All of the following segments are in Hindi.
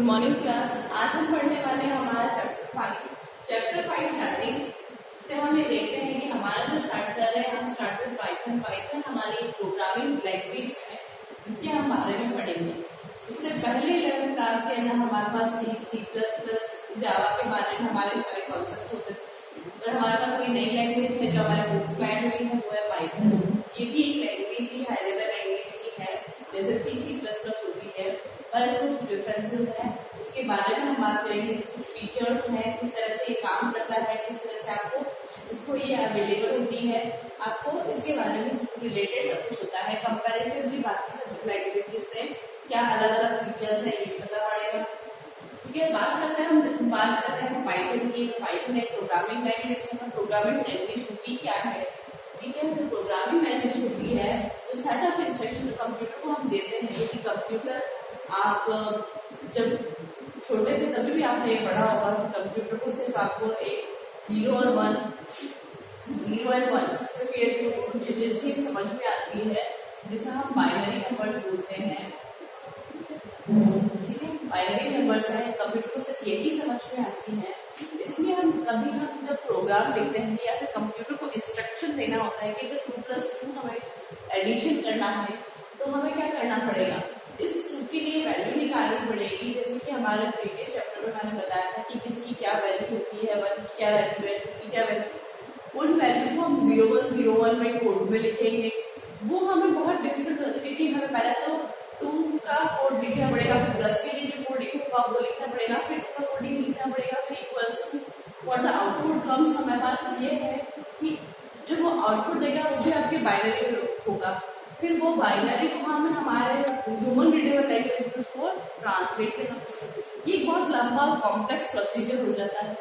Morning class. आज हम पढ़ने वाले हैं हमारा चैप्टर 5 स्टार्टिंग से। हम ये देखते हैं कि हमारा जो स्टार्ट कर रहे हैं, हम स्टार्ट विद पाइथन। पाइथन हमारी प्रोग्रामिंग लैंग्वेज है जिसके हम बारे में पढ़ेंगे। इससे पहले 11th क्लास के अंदर हमारे पास C++, जावा के बारे में हमारे सारे कॉन्सेप्ट होते थे। और हमारे पास अभी नई लैंग्वेज है जो हमारे बुक्स में ऐड हुई है, वो है पाइथन। ये भी एक लैंग्वेज ही, हाई लेवल लैंग्वेज ही है, जैसे C++ होती है, पर इसमें कुछ डिफरेंसेस है। उसके बारे में हम बात करेंगे। कुछ फीचर्स हैं, किस तरह से ये काम करता है, किस तरह से आपको इसको ये अवेलेबल होती है, आपको इसके बारे में रिलेटेड सब कुछ होता है। कंपैरेटिवली बाकी सब लैंग्वेजेस से क्या अलग अलग फीचर्स है ये पता पड़ेगा। ठीक है, बात करते हैं पाइथन की। पाइथन एक प्रोग्रामिंग लैंग्वेज है। प्रोग्रामिंग लैंग्वेज होती क्या है? ठीक है, प्रोग्रामिंग लैंग्वेज होती है जो सेट ऑफ इंस्ट्रक्शन कंप्यूटर को हम देते हैं। कि कंप्यूटर, आप जब छोटे थे तभी भी आपने ये पढ़ा होगा कि कंप्यूटर को सिर्फ आपको एक 0 और 1 सिर्फ ये दो डिजिट्स ही समझ में आती है, जिसे हम बाइनरी नंबर्स बोलते हैं। ठीक है, बाइनरी नंबर्स हैं, कंप्यूटर को सिर्फ यही समझ में आती है। इसलिए हम जब प्रोग्राम लिखते हैं या फिर कंप्यूटर को इंस्ट्रक्शन देना होता है कि अगर 2+2 हमें एडिशन करना है तो हमें क्या करना पड़ेगा, इस 2 के लिए वैल्यू निकालनी पड़ेगी। जैसे कि हमारे प्रीवियस चैप्टर में मैंने बताया था कि किसकी क्या वैल्यू होती है, 1 की क्या वैल्यू है, 2 की क्या वैल्यू। उन वैल्यू को हम 0101 में कोड में लिखेंगे। वो हमें बहुत डिफिकल्ट होता है क्योंकि हमें पहले तो 2 का कोड लिखना पड़ेगा, फिर प्लस के लिए जो कोडिंग होगा वो लिखना पड़ेगा, फिर 2 का कोडिंग लिखना पड़ेगा, फिर equals to what the output comes. हमारे पास ये है कि जब वो आउटपुट देगा वो भी आपके बाइनरी होगा। फिर वो बाइनरी को हमें हमारे ह्यूमन रीडेबल लैंग्वेज में उसको ट्रांसलेट करना। ये बहुत लंबा और कॉम्प्लेक्स प्रोसीजर हो जाता है।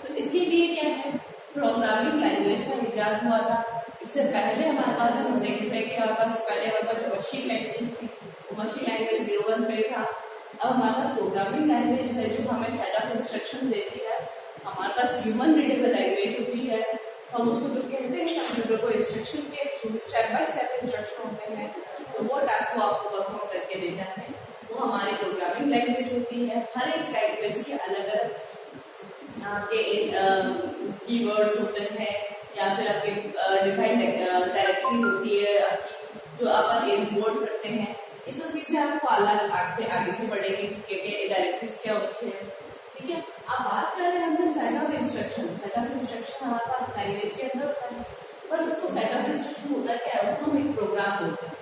तो इसके लिए क्या है, प्रोग्रामिंग लैंग्वेज का इजाद हुआ था। इससे पहले हमारे पास हम देख रहे हैं कि हमारे पास जो मशीन लैंग्वेज थी, वो मशीन लैंग्वेज 01 पे था। अब हमारे पास प्रोग्रामिंग लैंग्वेज है जो हमें सेट ऑफ इंस्ट्रक्शन देती है। हमारे पास ह्यूमन रीडेबल लैंग्वेज होती है। हम उसको जो कहते हैं कंप्यूटर को इंस्ट्रक्शन के through step by step instruction होते हैं, तो वो टास्क को आपको परफॉर्म करके देता है, वो हमारी प्रोग्रामिंग लैंग्वेज होती है। हर एक लैंग्वेज के अलग अलग आपके कीवर्ड्स होते हैं या फिर आपके डिफाइंड डायरेक्टरीज होती है आपकी, जो अपन इम्पोर्ट करते हैं। ये सब चीजें आपको अलग आगे से पढ़ेंगे कि डायरेक्टरीज क्या होती है। ठीक है, अब बात कर रहे हैं हमने set of instruction. Set of instruction हमारे पास लैंग्वेज के अंदर होता है, पर उसको सेट ऑफ इंस्ट्रक्शन होता है क्या है, वो हम एक प्रोग्राम बोलते हैं।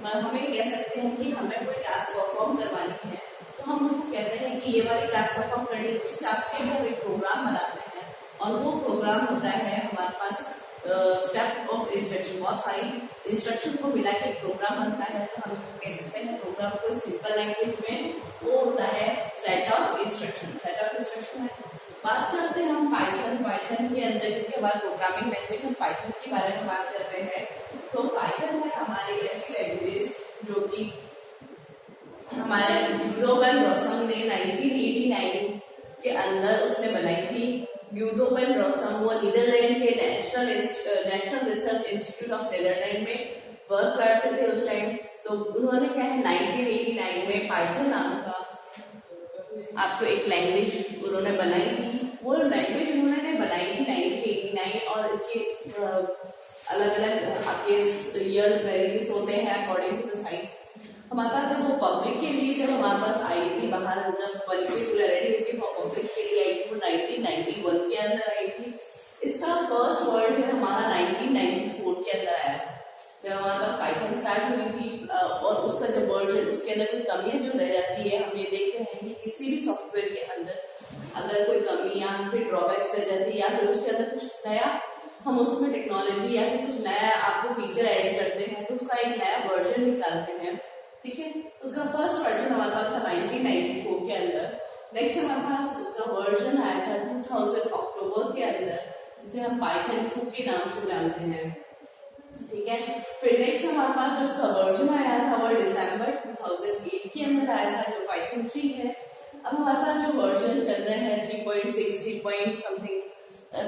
मतलब हमें कह सकते हैं कि हमें कोई टास्क परफॉर्म करवानी है तो हम उसको कहते हैं कि ये वाली टास्क परफॉर्म करनी है। उस टास्क के लिए हम एक प्रोग्राम बनाते हैं और वो प्रोग्राम होता है हमारे पास स्टेप ऑफ इंस्ट्रक्शन। बहुत सारी इंस्ट्रक्शन को मिला के एक प्रोग्राम बनता है, तो हम उसको कह सकते हैं प्रोग्राम को सिंपल लैंग्वेज में वो होता है set of instruction. Set of instruction है। बात करते हैं हम पाइथन के अंदर, क्योंकि हमारी प्रोग्रामिंग लैंग्वेज हम पाइथन के बारे में बात कर रहे हैं। तो पाइथन है हमारी ऐसी लैंग्वेज जो कि हमारे यूडो वैन रॉसम ने 1989 के अंदर उसने बनाई थी। यूडो वैन रॉसम वो नीदरलैंड के national research institute of Netherland में वर्क करते थे उस टाइम। तो उन्होंने क्या है 1989 में पाइथन नाम का आपको एक लैंग्वेज उन्होंने बनाई थी। वो लैंग्वेज उन्होंने बनाई थी 1989 और इसके अलग अलग आपके ईयर वेरीज होते हैं अकॉर्डिंग टू द साइंस। हमारे पास जब वो पब्लिक के लिए जब हमारे पास आई थी बाहर, जब पॉपुलैरिटी होती वो पब्लिक के लिए आई थी, वो 1991 के अंदर आई थी। इसका फर्स्ट वर्ड है हमारा 1994 के अंदर आया था जब हमारे पास पाइथन स्टार्ट हुई थी। और उसका जो वर्जन, उसके अंदर कोई कमियां जो रह जाती है, हम ये देखते हैं कि किसी भी सॉफ्टवेयर के अंदर अगर कोई कमी या फिर ड्रॉबैक्स रह जाती है या फिर उसके अंदर कुछ नया हम उसमें टेक्नोलॉजी या फिर कुछ नया आपको फीचर ऐड करते हैं तो उसका एक नया वर्जन निकालते हैं। ठीक है, उसका फर्स्ट वर्जन हमारे पास था 1994 के अंदर। नेक्स्ट हमारे पास उसका वर्जन आया था 2000 अक्टूबर के अंदर, जिसे हम पाइथन 2 के नाम से जानते हैं। ठीक है, फिर नेक्स्ट हमारे पास जो उसका वर्जन आया था वो दिसंबर 2008 के अंदर आया था, जो पाइथन 3 है। अब हमारे पास जो वर्जन चल रहे हैं 3.6,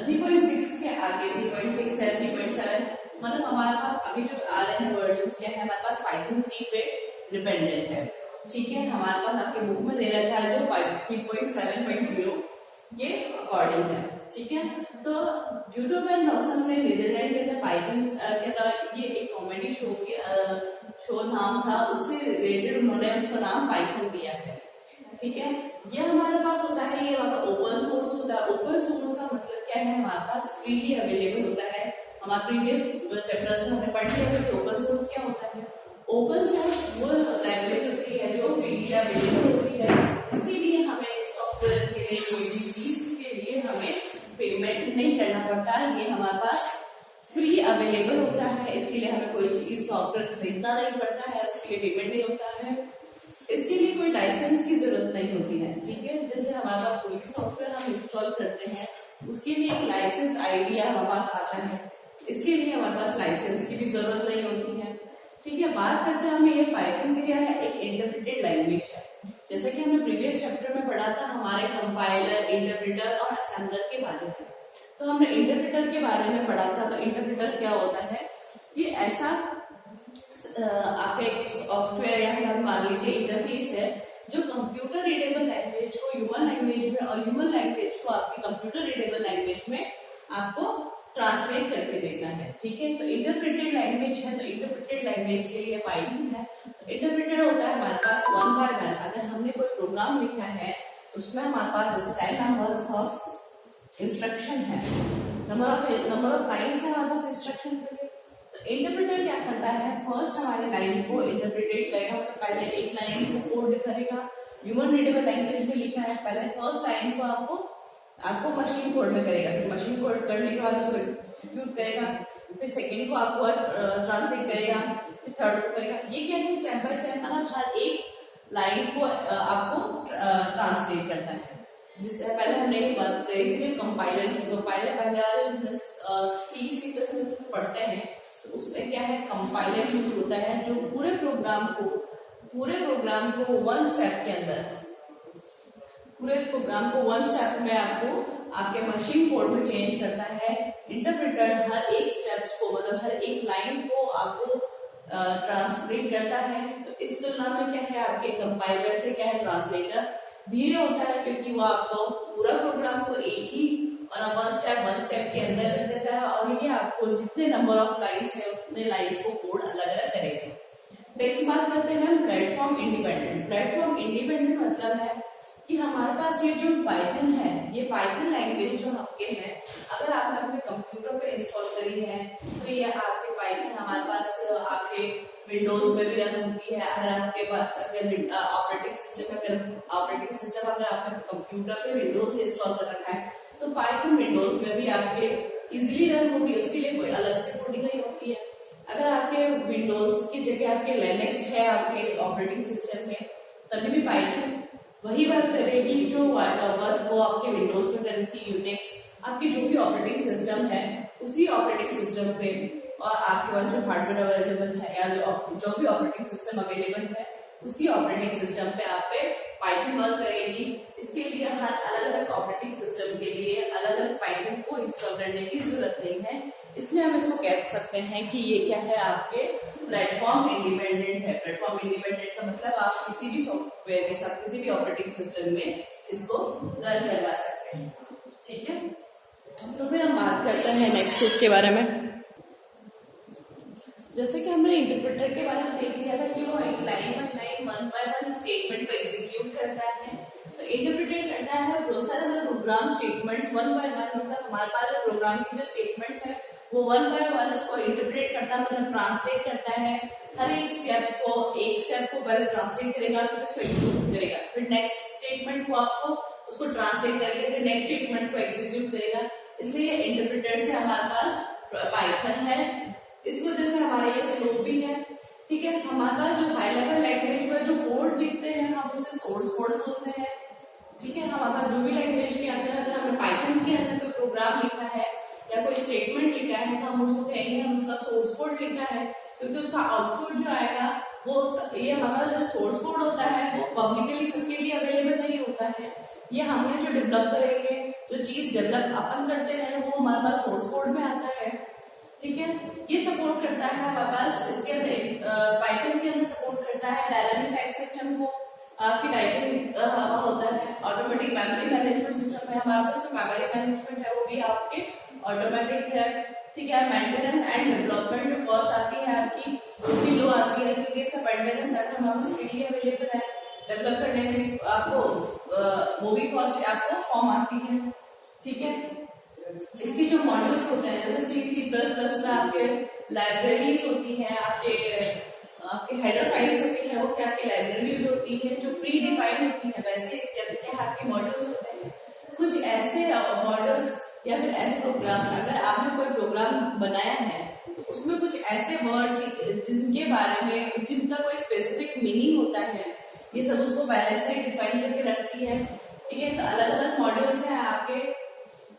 3.6 के आगे 3.6 है, 3.7, मतलब हमारे पास अभी जो आ रहे हैं वर्जन क्या है, हमारे पास पाइथन 3 पे डिपेंडेंट है। ठीक है, हमारे पास आपके बुक में दे रखा है जो 3.7.0 के अकॉर्डिंग है। ठीक है, तो यूट्यूब एंड नॉसन ने नीदरलैंड के पाइथन ये एक कॉमेडी शो नाम था, उससे रिलेटेड उन्होंने उसका नाम पाइथन दिया है। ठीक है, ये हमारे पास होता है, ये ओपन सोर्स होता है। ओपन सोर्स का मतलब क्या है, हमारे पास फ्रीली अवेलेबल होता है। हमारे प्रीवियस चैप्टर्स में हमने पढ़ लिया कि ओपन सोर्स क्या होता है। ओपन सोर्स वो लैंग्वेज होती है जो फ्रीली अवेलेबल होती है। इसके लिए हमें इस सॉफ्टवेयर के लिए कोई भी चीज के लिए हमें पेमेंट नहीं करना पड़ता, ये हमारे पास फ्री अवेलेबल होता है। इसके लिए हमें कोई चीज सॉफ्टवेयर खरीदना नहीं पड़ता है, इसके लिए पेमेंट नहीं होता है, इसके लिए कोई लाइसेंस की जरूरत नहीं होती है। ठीक है, जैसे हमारे पास कोई भी सॉफ्टवेयर हम इंस्टॉल करते हैं उसके लिए एक लाइसेंस आइडिया हमारे पास आता है, इसके लिए हमारे पास लाइसेंस की भी जरूरत नहीं होती है। ठीक है, बात करते हैं हमें ये पाइथन क्या है, एक इंटरप्रेटेड लैंग्वेज है। जैसे कि हमने प्रीवियस चैप्टर में पढ़ा था हमारे कंपाइलर, इंटरप्रेटर और असेंबलर के बारे में। तो हमने इंटरप्रेटर के बारे में पढ़ा था। तो इंटरप्रेटर क्या होता है, ये ऐसा आपके सॉफ्टवेयर या फिर मान लीजिए इंटरफेस है जो कंप्यूटर रीडेबल लैंग्वेज को ह्यूमन लैंग्वेज में और ह्यूमन लैंग्वेज को आपकी कंप्यूटर रीडेबल लैंग्वेज में आपको ट्रांसलेट करके देता है। ठीक है, तो इंटरप्रेटेड लैंग्वेज है, तो इंटरप्रेटेड लैंग्वेज के लिए पाइथन है। तो इंटरप्रेटर होता है हमारे पास 1 by 1। अगर हमने कोई प्रोग्राम लिखा है उसमें हमारे पास जैसे नंबर ऑफ इंस्ट्रक्शन है, नंबर ऑफ लाइन्स है हमारे पास इंस्ट्रक्शन के लिए। इंटरप्रेटर क्या करता है, फर्स्ट हमारे लाइन को इंटरप्रेटेड करेगा, तो पहले एक लाइन को कोड करेगा। ह्यूमन रीडेबल लैंग्वेज में लिखा है, पहले फर्स्ट लाइन को आपको मशीन कोड में करेगा, फिर मशीन कोड करने के बाद उसको एग्जीक्यूट करेगा, फिर सेकंड को आपको ट्रांसलेट करेगा, फिर थर्ड को करेगा। ये क्या है, स्टेप बाय स्टेप मतलब हर एक लाइन को आपको ट्रांसलेट करता है। जिससे पहले हमने ये बात करी थी जब कंपाइलर की, कंपाइलर पहले C++ पढ़ते हैं तो उसमें क्या है, कंपाइलर यूज होता है जो पूरे प्रोग्राम को वन स्टेप के अंदर, पूरे प्रोग्राम को वन स्टेप में आपको आपके मशीन कोड में चेंज करता है। इंटरप्रेटर हर एक स्टेप्स को मतलब हर एक लाइन को आपको ट्रांसलेट करता है। तो इस तुलना में क्या है, आपके कंपाइलर से क्या है, ट्रांसलेटर धीरे होता है क्योंकि वो आपको पूरा प्रोग्राम को एक ही और वन स्टेप के अंदर रख देता है और ये आपको जितने नंबर ऑफ लाइन्स है उतने लाइन्स को कोड अलग अलग करेगा। नेक्स्ट बात करते हैं प्लेटफॉर्म इंडिपेंडेंट। प्लेटफॉर्म इंडिपेंडेंट मतलब है कि हमारे पास ये जो पाइथन है, ये पाइथन लैंग्वेज जो आपके है, अगर आपने अपने कंप्यूटर पे इंस्टॉल करी है तो ये आपके पाइथन हमारे पास आपके विंडोज में भी रन होती है। अगर आपके पास अगर ऑपरेटिंग सिस्टम अगर आपने कंप्यूटर पे विंडोज इंस्टॉल कर रखा है तो पाइथन विंडोज में भी आपके इजीली रन होगी, उसके लिए कोई अलग से कोडिंग नहीं होती है। अगर आपके विंडोज की जगह आपके लिनक्स है आपके ऑपरेटिंग सिस्टम में, तभी भी पाइथन वही वर्क करेगी जो वर्क वो आपके विंडोज में करती थी। यूनिक्स आपकी जो भी ऑपरेटिंग सिस्टम है उसी ऑपरेटिंग सिस्टम पे और आपके पास जो हार्डवेयर अवेलेबल है या जो भी ऑपरेटिंग सिस्टम अवेलेबल है उसी ऑपरेटिंग सिस्टम पे आप पे पाइथन वर्क करेगी। इसके लिए हर अलग अलग ऑपरेटिंग सिस्टम के लिए अलग अलग पाइथन को इंस्टॉल करने की जरूरत नहीं है, इसलिए हम इसको कह सकते हैं कि ये क्या है, आपके प्लेटफॉर्म इंडिपेंडेंट है। प्लेटफॉर्म इंडिपेंडेंट का मतलब आप किसी भी सॉफ्टवेयर के साथ किसी भी ऑपरेटिंग सिस्टम में इसको रन करवा सकते हैं। ठीक है, तो फिर हम बात करते हैं नेक्स्ट इसके बारे में। जैसे कि हमने इंटरप्रेटर के बारे में देख लिया था कि वो एक line by line 1 by 1 statement को एग्जीक्यूट करता है। तो इंटरप्रेटर करता है process the program statements 1 by 1, मतलब हमारे पास जो प्रोग्राम की जो स्टेटमेंट्स है वो 1 by 1 उसको इंटरप्रेट करता है, मतलब ट्रांसलेट करता है। हर एक स्टेप्स को, एक स्टेप को पहले ट्रांसलेट करेगा फिर उसको एग्जीक्यूट करेगा, फिर नेक्स्ट स्टेटमेंट को आपको उसको ट्रांसलेट करके फिर नेक्स्ट स्टेटमेंट को एग्जीक्यूट करेगा। इसलिए इंटरप्रेटर से हमारे पास पाइथन है, इस वजह से हमारा ये स्लो भी है। ठीक है, हमारे पास जो हाई लेवल लैंग्वेज में जो कोड लिखते हैं हम उसे सोर्स कोड बोलते हैं। ठीक है, हमारे पास जो भी लैंग्वेज के अंदर अगर हमने पाइथन के अंदर कोई प्रोग्राम लिखा है या कोई स्टेटमेंट लिखा है तो हम उसको कहेंगे हम उसका सोर्स कोड लिखा है, क्योंकि उसका आउटपुट जो आएगा वो ये हमारा जो सोर्स कोड होता है वो पब्लिकली सबके लिए अवेलेबल नहीं होता है। ये हमने जो डेवलप करेंगे, जो चीज डेवलप अपन करते हैं वो हमारे पास सोर्स कोड में आता है। ठीक है, ये सपोर्ट करता है हमारे पास, इसके अंदर पाइथन के अंदर सपोर्ट करता है डायनामिक टाइप सिस्टम को, आपकी टाइपिंग होता है। ऑटोमेटिक मेमोरी मैनेजमेंट सिस्टम है हमारे पास, मेमोरी मैनेजमेंट है वो भी आपके ऑटोमेटिक है। ठीक है, मेंटेनेंस एंड डेवलपमेंट जो फर्स्ट आती है आपकी वो लो आती है, क्योंकि इसका मेंटेनेंस हमारे पास फ्रीली अवेलेबल है। डेवलप करने में आपको वो भी कॉस्ट आपको फॉर्म आती है। ठीक है, इसके जो मॉड्यूल्स होते हैं जैसे C++ में आपके लाइब्रेरीज होती है, आपके हेडर फाइल्स होती है, वो क्या आपकी लाइब्रेरीज होती है जो प्री डिफाइंड होती है। वैसे इसके अंदर क्या आपके मॉड्यूल्स होते हैं, कुछ ऐसे मॉड्यूल्स या फिर ऐसे प्रोग्राम्स, अगर आपने कोई प्रोग्राम बनाया है तो उसमें कुछ ऐसे वर्ड्स जिनके बारे में जिनका कोई स्पेसिफिक मीनिंग होता है, ये सब उसको पहले से डिफाइन करके रखती है। ठीक है, तो अलग अलग मॉड्यूल्स हैं आपके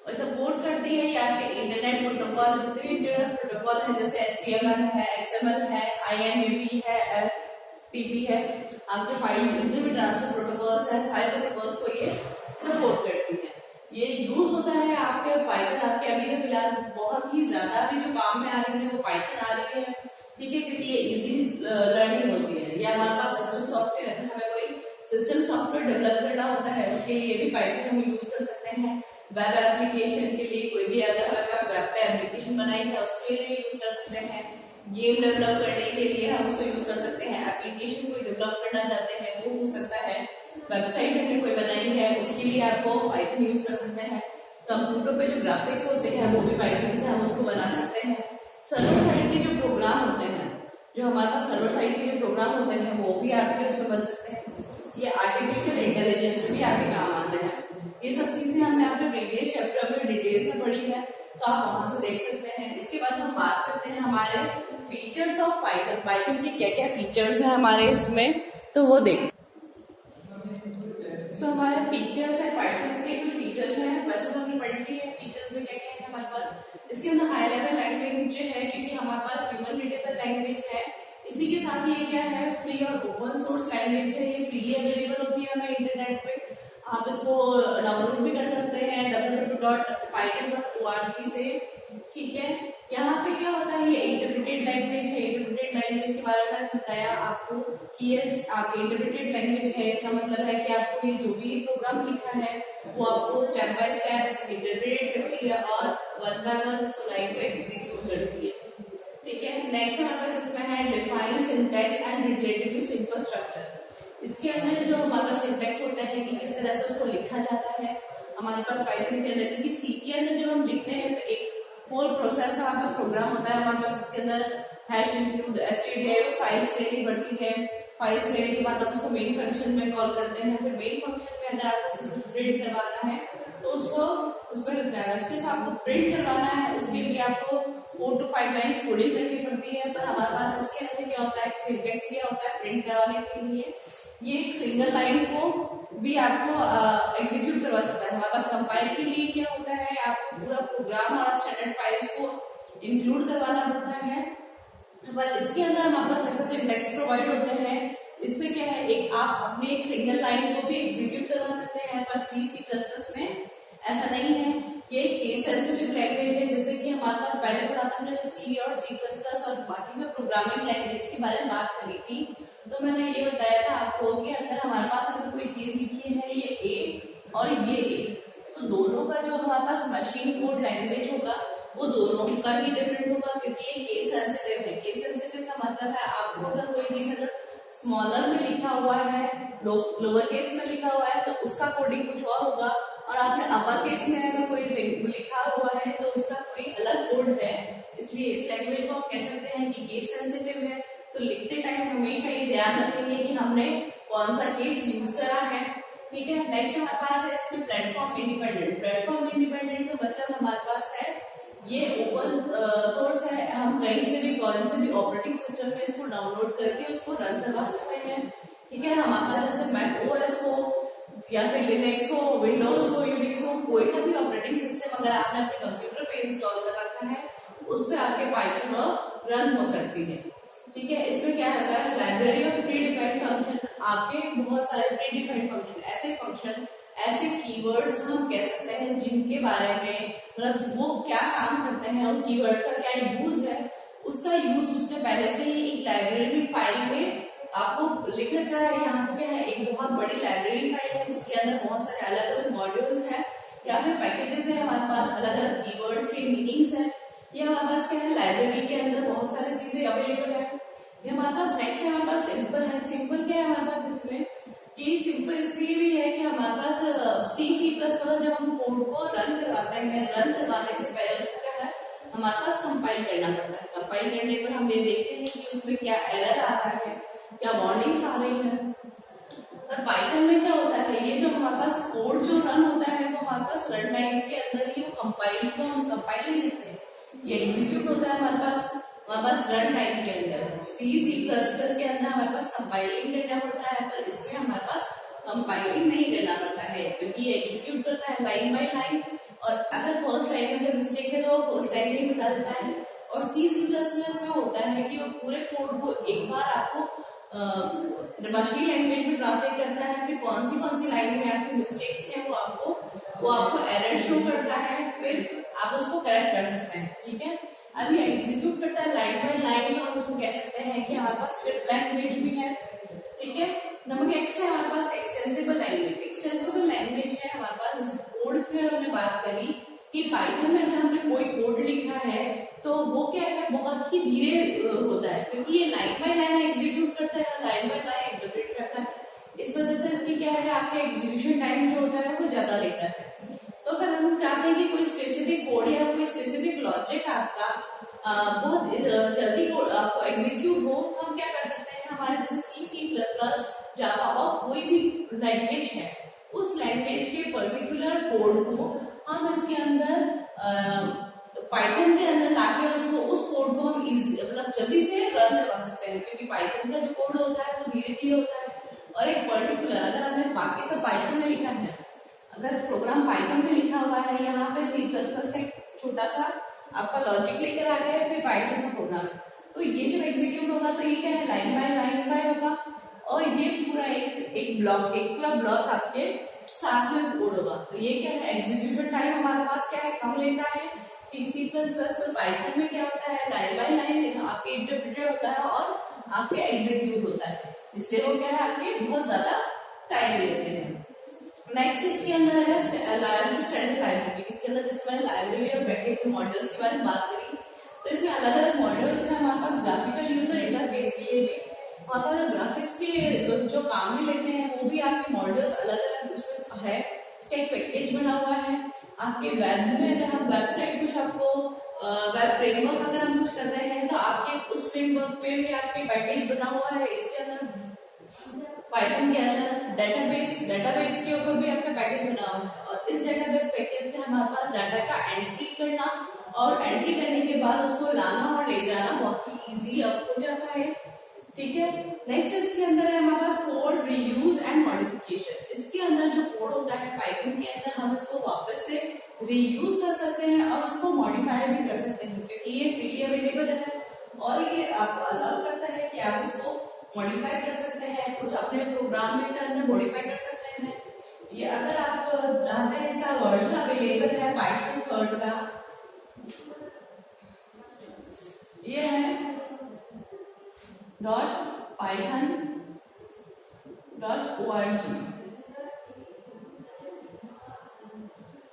और सपोर्ट करती है ये आपके इंटरनेट प्रोटोकॉल, जितने भी इंटरनेट प्रोटोकॉल है जैसे HTML है, XML है, IMAP है, FTP है, आपके फाइल जितने भी ट्रांसफर प्रोटोकॉल्स है सारे प्रोटोकॉल्स को ये सपोर्ट करती है। ये यूज होता है आपके पाइथन, आपके अभी तो फिलहाल बहुत ही ज्यादा अभी जो काम में आ रही है वो पाइथन आ रही है। ठीक है, क्योंकि ये इजी लर्निंग होती है। ये हमारे पास सिस्टम सॉफ्टवेयर है, हमें कोई सिस्टम सॉफ्टवेयर डेवलप करना होता है उसके लिए भी पाइथन हम यूज कर सकते हैं। वेब एप्लीकेशन के लिए कोई भी अगर हमारे पास वेब पे एप्लीकेशन बनाई है उसके लिए यूज कर सकते हैं। गेम डेवलप करने के लिए हम उसको यूज कर सकते हैं। एप्लीकेशन कोई डेवलप करना चाहते हैं वो हो सकता है। वेबसाइट हमने कोई बनाई है उसके लिए आपको पाइथन यूज कर सकते हैं। कंप्यूटर पे जो ग्राफिक्स होते हैं वो भी पाइथन से हम उसको बना सकते हैं। सर्वर साइड के जो प्रोग्राम होते हैं, जो हमारे पास सर्वर साइड के जो प्रोग्राम होते हैं वो भी आपके उसमें बन सकते हैं। ये आर्टिफिशियल इंटेलिजेंस में भी आपके काम आते हैं। ये सब चीजें हमने अपने प्रीवियस चैप्टर में डिटेल से पढ़ी है, तो आप वहां से देख सकते हैं। इसके बाद हम बात करते हैं हमारे फीचर्स ऑफ पाइथन। पाइथन के क्या क्या फीचर्स हैं हमारे इसमें, तो वो देख। हमारे फीचर्स है पाइथन के, कुछ फीचर्स हैं वैसे तो हमने पढ़ ली है। फीचर्स में क्या क्या है हमारे पास, इसके अंदर हाई लेवल लैंग्वेज है क्योंकि हमारे पास ह्यूमन रीडेबल लैंग्वेज है। इसी के साथ ये क्या है, फ्री और ओपन सोर्स लैंग्वेज है। ये फ्रीली अवेलेबल होती है हमें इंटरनेट पे, आप इसको डाउनलोड भी कर सकते हैं www.python.org से। ठीक है, यहाँ पे क्या होता है, ये इंटरप्रेटेड लैंग्वेज है। इंटरप्रेटेड लैंग्वेज के बारे में बताया आपको कि ये आपकी इंटरप्रेटेड लैंग्वेज है। इसका मतलब है कि आपको ये जो भी प्रोग्राम लिखा है वो आपको स्टेप बाय स्टेप इसको इंटरप्रेट करती है और वन बाय वन इसको लाइन पे एग्जीक्यूट करती है। ठीक है, नेक्स्ट हमारे पास इसमें है define syntax and relatively simple structure. इसके अंदर जो हमारे पास सिंटैक्स होता है कि किस तरह से उसको लिखा जाता है हमारे पास पाइथन के अंदर, क्योंकि सी के अंदर जब हम लिखते हैं तो एक होल प्रोसेस हमारे पास प्रोग्राम होता है। हमारे पास उसके अंदर हैश इंक्लूड stdio फाइल्स लेनी पड़ती है। फाइल्स लेने के बाद आप उसको मेन फंक्शन में कॉल करते हैं। फिर मेन फंक्शन में अगर आपको कुछ प्रिंट करवाना है तो उसको उस पर लिखना है। सिर्फ आपको प्रिंट करवाना है, उसके लिए आपको 4 to 5 लाइन्स कोडिंग करनी पड़ती है। पर हमारे पास इसके अंदर क्या होता है, सिंटैक्स क्या होता है प्रिंट करवाने के लिए, ये एक सिंगल लाइन को भी आपको एग्जीक्यूट करवा सकता है। हमारे पास कंपाइल के लिए क्या होता है, आपको पूरा प्रोग्राम और स्टैंडर्ड फाइल्स को इंक्लूड करवाना पड़ता है। पर इसके अंदर हमारे पास ऐसा सिंटैक्स प्रोवाइड होते हैं, इसमें क्या है, एक आप अपने एक सिंगल लाइन को भी एग्जीक्यूट करवा सकते हैं। पर C++ में ऐसा नहीं है। ये केस सेंसिटिव लैंग्वेज है। जैसे कि हमारे पास पहले पढ़ा था हमने C और C++ और बाकी में प्रोग्रामिंग लैंग्वेज के बारे में बात करी थी, तो मैंने ये बताया था आपको कि अगर हमारे पास अगर कोई चीज लिखी है ये A और ये A, तो दोनों का जो हमारे पास मशीन कोड लैंग्वेज होगा वो दोनों का ही डिफरेंट होगा, क्योंकि ये केस सेंसिटिव है। केस सेंसिटिव का मतलब है आपको अगर कोई चीज अगर स्मॉलर में लिखा हुआ है, लोअर केस में लिखा हुआ है तो उसका कोडिंग कुछ और होगा, और आपने अपर केस में अगर कोई लिखा हुआ है तो उसका कोई अलग कोड है। इसलिए इस लैंग्वेज को आप कह सकते हैं कि केस सेंसिटिव है। तो लिखते टाइम हमेशा ये ध्यान रखेंगे कि हमने कौन सा केस यूज करा है। ठीक है, नेक्स्ट हमारे पास है इसमें प्लेटफॉर्म इंडिपेंडेंट। प्लेटफॉर्म इंडिपेंडेंट का मतलब हमारे पास है ये ओपन सोर्स है, हम कहीं से भी कौन से भी ऑपरेटिंग सिस्टम में इसको डाउनलोड करके उसको रन करवा सकते हैं। ठीक है, हमारे पास जैसे मैक ओएस हो या फिर लिनक्स हो, विंडोज हो, यूनिक्स हो, कोई सा भी ऑपरेटिंग सिस्टम अगर आपने अपने कंप्यूटर पे इंस्टॉल कर रखा है उस पर आपके पाइथन रन हो सकती है। ठीक है, इसमें क्या होता है, library of pre defined function. आपके बहुत सारे प्री डिफाइंड फंक्शन ऐसे कीवर्ड्स हम कह सकते हैं जिनके बारे में मतलब वो क्या काम करते हैं और कीवर्ड्स का क्या यूज है, उसका यूज उसने पहले से ही एक लाइब्रेरी फाइल में आपको लिख रखा है यहाँ पे क्या है, एक बहुत बड़ी लाइब्रेरी फाइल है जिसके अंदर बहुत सारे अलग अलग मॉड्यूल्स हैं या फिर पैकेजेस है, हमारे पास अलग अलग कीवर्ड्स के मीनिंग्स है। ये हमारे पास क्या है, लाइब्रेरी के अंदर बहुत सारी चीजें अवेलेबल है। ये हमारे पास नेक्स्ट है, हमारे पास सिंपल है। सिंपल क्या है हमारे पास इसमें कि सिंपल इसलिए भी है कि हमारे पास C++ जब हम कोड को रन करवाते हैं, रन करवाने से पहले क्या है हमारे पास कंपाइल करना पड़ता है। कंपाइल करने पर हम ये देखते हैं कि उसमें क्या एरर आ रहा है, क्या वार्निंग्स आ रही है। और पाइथन में क्या होता है, ये जो हमारे पास कोड जो रन होता है वो हमारे पास रन टाइम के अंदर ही वो कंपाइल को हम कंपाइल नहीं करते, ये एग्जीक्यूट होता है हमारे पास रन टाइम के अंदर। C++ के अंदर हमारे पास कंपाइलिंग करना पड़ता है, पर इसमें हमारे पास कंपाइलिंग नहीं करना पड़ता है क्योंकि ये एग्जीक्यूट करता है लाइन बाय लाइन। और अगर फर्स्ट लाइन में मिस्टेक है तो फर्स्ट लाइन में बता देता है। और C++ में होता है कि वो पूरे कोड को एक बार आपको मशीन लैंग्वेज में ट्रांसलेट करता है, फिर कौन सी लाइन में आपकी मिस्टेक्स हैं वो आपको एरर शो करता है, फिर आप उसको करेक्ट कर सकते हैं। ठीक है, अब ये एग्जीक्यूट करता है लाइन बाय लाइन, तो हम उसको कह सकते हैं कि हमारे पास स्क्रिप्ट लैंग्वेज भी है। ठीक है, नंबर नेक्स्ट है हमारे पास एक्सटेंसिबल लैंग्वेज। एक्सटेंसिबल लैंग्वेज है हमारे पास कोड की हमने बात करी कि पाइथन में अगर हमने कोई कोड लिखा है तो वो क्या है बहुत ही धीरे होता है क्योंकि ये लाइन बाय लाइन एग्जीक्यूट करता है, लाइन बाय लाइन इंटरप्रेट करता है। इस वजह से इसकी क्या है आपका एग्जीक्यूशन टाइम जो होता है वो ज्यादा लेता है। तो अगर हम चाहते हैं कि कोई स्पेसिफिक कोड या कोई स्पेसिफिक लॉजिक आपका बहुत जल्दी आपको एग्जीक्यूट हो, तो हम क्या कर सकते हैं, हमारे जैसे C++, जावा और कोई भी लैंग्वेज है उस लैंग्वेज के पर्टिकुलर कोड को हम इसके अंदर पाइथन के अंदर लाके उसको उस कोड को हम मतलब जल्दी से रन करवा सकते हैं क्योंकि पाइथन का जो कोड होता है वो धीरे धीरे होता है। और एक पर्टिकुलर अगर हमने बाकी सब पाइथन में लिखा है, अगर प्रोग्राम पाइथन में लिखा हुआ है, यहाँ पे C++ का एक छोटा सा आपका लॉजिक लेकर आ गया है, फिर पाइथन का प्रोग्राम, तो ये जब एग्जीक्यूट होगा तो ये क्या है लाइन बाय होगा और ये पूरा एक पूरा ब्लॉक आपके साथ में कोड होगा। तो ये क्या है एग्जीक्यूशन टाइम हमारे पास क्या है कम लेता है। C++ पर पाइथन में क्या होता है लाइन बाय लाइन आपके इंटरप्रेटेड होता है और आपके एग्जीक्यूट होता है, इसलिए वो क्या है आपके बहुत ज्यादा टाइम लेते हैं। नेक्स्ट इसके अंदर है स्टैंडर्ड लाइब्रेरी। इसके अंदर जैसे मैंने लाइब्रेरी और पैकेज मॉडल्स के बारे में बात करी, तो इसमें अलग अलग मॉडल्स हैं हमारे पास ग्राफिकल यूजर इंटरफेस के लिए भी। वहाँ पर जो ग्राफिक्स के जो काम में लेते हैं वो भी आपके मॉडल्स अलग अलग उसमें है। इसका एक पैकेज बना हुआ है। आपके वेब में अगर हम वेबसाइट कुछ आपको वेब फ्रेमवर्क अगर हम कुछ कर रहे हैं तो आपके उस फ्रेमवर्क पे भी आपके पैकेज बना हुआ है। इसके अंदर पाइथन के अंदर डेटाबेस के ऊपर भी आपका पैकेज बना हुआ है और इस डेटाबेस पैकेज से हमारे पास डाटा का एंट्री करना और एंट्री करने के बाद उसको लाना और ले जाना बहुत ही इजी अब हो जाता है। ठीक है, नेक्स्ट इसके अंदर है हमारे पास कोड रीयूज एंड मॉडिफिकेशन। इसके अंदर जो कोड होता है पाइथन के अंदर हम इसको वापस से रीयूज कर सकते हैं और उसको मॉडिफाई भी कर सकते हैं क्योंकि ये फ्रीली अवेलेबल है और ये आपको अलाउ करता है कि आप इसको मॉडिफाई कर सकते हैं, कुछ अपने प्रोग्राम में के अंदर मॉडिफाई कर सकते हैं। ये अगर आप चाहते हैं इसका वर्जन अवेलेबल है पाइथन 3 का, ये है .python.org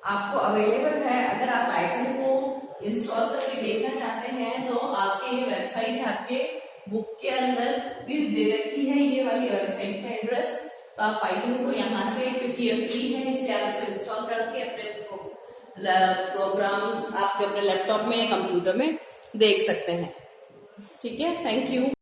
आपको अवेलेबल है। अगर आप पाइथन को इंस्टॉल करके देखना चाहते हैं तो आपके ये वेबसाइट है, आपके बुक के अंदर भी दे रखी है ये वाली वेबसाइट का एड्रेस। तो आप पाइथन को यहाँ से, क्योंकि ये फ्री है इसलिए आप इसको इंस्टॉल करके अपने प्रोग्राम्स आपके अपने लैपटॉप में या कंप्यूटर में देख सकते हैं। ठीक है, थैंक यू।